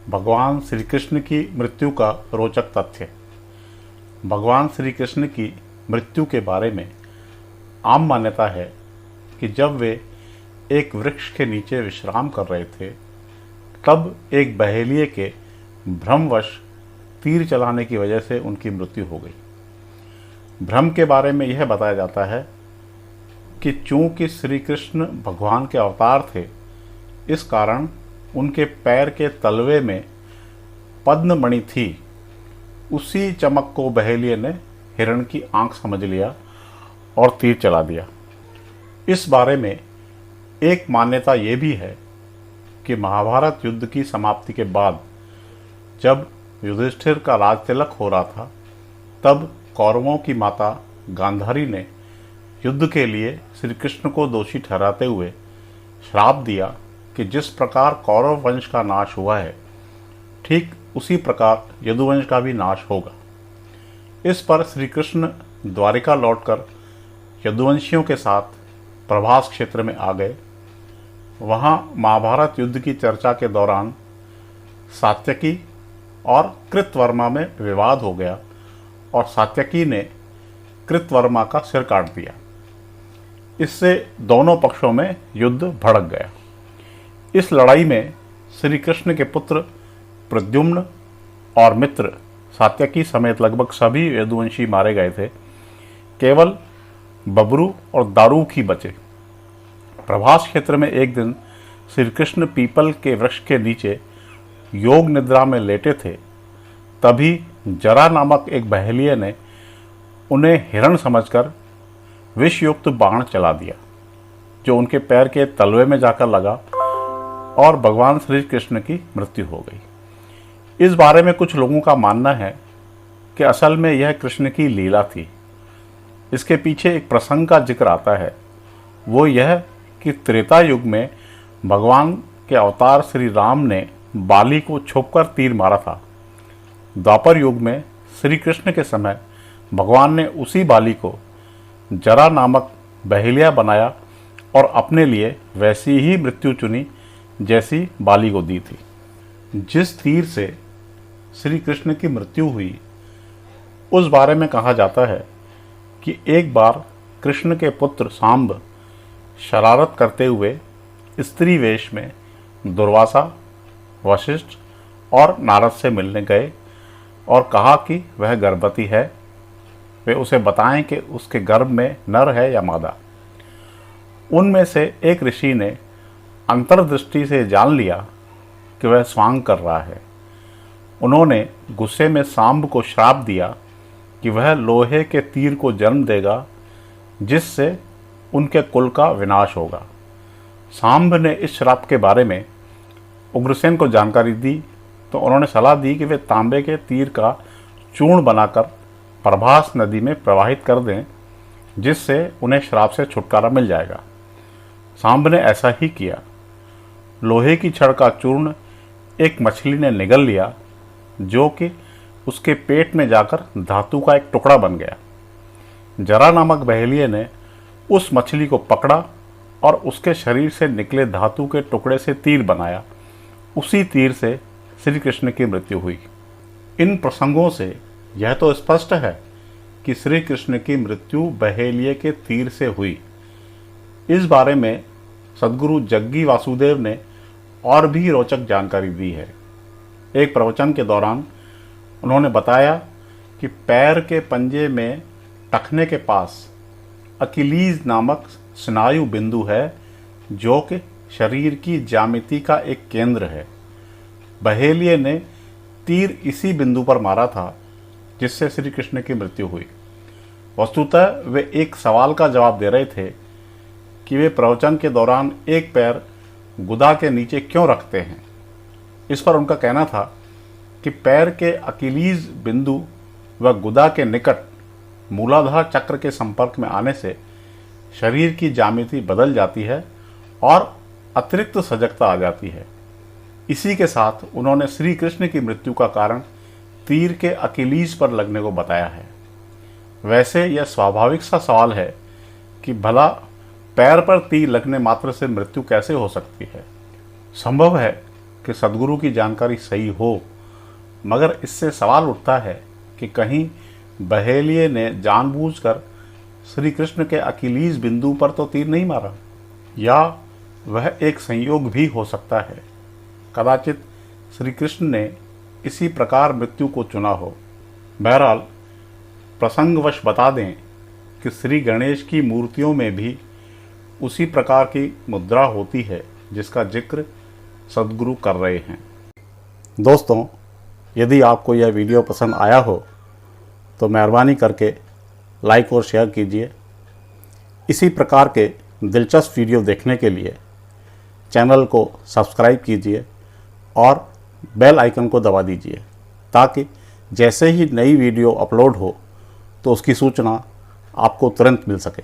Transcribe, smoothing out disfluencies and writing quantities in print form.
भगवान श्री कृष्ण की मृत्यु का रोचक तथ्य। भगवान श्री कृष्ण की मृत्यु के बारे में आम मान्यता है कि जब वे एक वृक्ष के नीचे विश्राम कर रहे थे, तब एक बहेलिये के भ्रमवश तीर चलाने की वजह से उनकी मृत्यु हो गई। भ्रम के बारे में यह बताया जाता है कि चूंकि श्री कृष्ण भगवान के अवतार थे, इस कारण उनके पैर के तलवे में पद्ममणि थी। उसी चमक को बहेलिये ने हिरण की आंख समझ लिया और तीर चला दिया। इस बारे में एक मान्यता ये भी है कि महाभारत युद्ध की समाप्ति के बाद जब युधिष्ठिर का राज तिलक हो रहा था, तब कौरवों की माता गांधारी ने युद्ध के लिए श्री कृष्ण को दोषी ठहराते हुए श्राप दिया कि जिस प्रकार कौरव वंश का नाश हुआ है, ठीक उसी प्रकार यदुवंश का भी नाश होगा। इस पर श्री कृष्ण द्वारिका लौटकर यदुवंशियों के साथ प्रभास क्षेत्र में आ गए। वहाँ महाभारत युद्ध की चर्चा के दौरान सात्यकी और कृतवर्मा में विवाद हो गया और सात्यकी ने कृतवर्मा का सिर काट दिया। इससे दोनों पक्षों में युद्ध भड़क गया। इस लड़ाई में श्री कृष्ण के पुत्र प्रद्युम्न और मित्र सात्यकी समेत लगभग सभी यदुवंशी मारे गए थे। केवल बबरू और दारूक ही बचे। प्रभास क्षेत्र में एक दिन श्री कृष्ण पीपल के वृक्ष के नीचे योग निद्रा में लेटे थे। तभी जरा नामक एक बहेलिये ने उन्हें हिरण समझकर विषयुक्त बाण चला दिया, जो उनके पैर के तलवे में जाकर लगा और भगवान श्री कृष्ण की मृत्यु हो गई। इस बारे में कुछ लोगों का मानना है कि असल में यह कृष्ण की लीला थी। इसके पीछे एक प्रसंग का जिक्र आता है। वो यह कि त्रेता युग में भगवान के अवतार श्री राम ने बाली को छोपकर तीर मारा था। द्वापर युग में श्री कृष्ण के समय भगवान ने उसी बाली को जरा नामक बहेलिया बनाया और अपने लिए वैसी ही मृत्यु चुनी जैसी बाली को दी थी। जिस तीर से श्री कृष्ण की मृत्यु हुई, उस बारे में कहा जाता है कि एक बार कृष्ण के पुत्र सांब शरारत करते हुए स्त्री वेश में दुर्वासा, वशिष्ठ और नारद से मिलने गए और कहा कि वह गर्भवती है, वे उसे बताएं कि उसके गर्भ में नर है या मादा। उनमें से एक ऋषि ने अंतर्दृष्टि से जान लिया कि वह स्वांग कर रहा है। उन्होंने गुस्से में सांब को श्राप दिया कि वह लोहे के तीर को जन्म देगा, जिससे उनके कुल का विनाश होगा। सांब ने इस श्राप के बारे में उग्रसेन को जानकारी दी, तो उन्होंने सलाह दी कि वे तांबे के तीर का चूर्ण बनाकर प्रभास नदी में प्रवाहित कर दें, जिससे उन्हें श्राप से छुटकारा मिल जाएगा। सांब ने ऐसा ही किया। लोहे की छड़ का चूर्ण एक मछली ने निगल लिया, जो कि उसके पेट में जाकर धातु का एक टुकड़ा बन गया। जरा नामक बहेलिये ने उस मछली को पकड़ा और उसके शरीर से निकले धातु के टुकड़े से तीर बनाया। उसी तीर से श्री कृष्ण की मृत्यु हुई। इन प्रसंगों से यह तो स्पष्ट है कि श्री कृष्ण की मृत्यु बहेलिये के तीर से हुई। इस बारे में सद्गुरु जग्गी वासुदेव ने और भी रोचक जानकारी दी है। एक प्रवचन के दौरान उन्होंने बताया कि पैर के पंजे में टखने के पास अकिलीज नामक स्नायु बिंदु है, जो कि शरीर की ज्यामिति का एक केंद्र है। बहेलिये ने तीर इसी बिंदु पर मारा था, जिससे श्री कृष्ण की मृत्यु हुई। वस्तुतः वे एक सवाल का जवाब दे रहे थे कि वे प्रवचन के दौरान एक पैर गुदा के नीचे क्यों रखते हैं। इस पर उनका कहना था कि पैर के अकिलीज बिंदु व गुदा के निकट मूलाधार चक्र के संपर्क में आने से शरीर की ज्यामिति बदल जाती है और अतिरिक्त सजगता आ जाती है। इसी के साथ उन्होंने श्री कृष्ण की मृत्यु का कारण तीर के अकिलीज पर लगने को बताया है। वैसे यह स्वाभाविक सा सवाल है कि भला पैर पर तीर लगने मात्र से मृत्यु कैसे हो सकती है। संभव है कि सद्गुरु की जानकारी सही हो, मगर इससे सवाल उठता है कि कहीं बहेलिये ने जानबूझकर श्री कृष्ण के अकिलीज बिंदु पर तो तीर नहीं मारा, या वह एक संयोग भी हो सकता है। कदाचित श्री कृष्ण ने इसी प्रकार मृत्यु को चुना हो। बहरहाल प्रसंगवश बता दें कि श्री गणेश की मूर्तियों में भी उसी प्रकार की मुद्रा होती है जिसका जिक्र सद्गुरु कर रहे हैं। दोस्तों, यदि आपको यह वीडियो पसंद आया हो तो मेहरबानी करके लाइक और शेयर कीजिए। इसी प्रकार के दिलचस्प वीडियो देखने के लिए चैनल को सब्सक्राइब कीजिए और बेल आइकन को दबा दीजिए, ताकि जैसे ही नई वीडियो अपलोड हो तो उसकी सूचना आपको तुरंत मिल सके।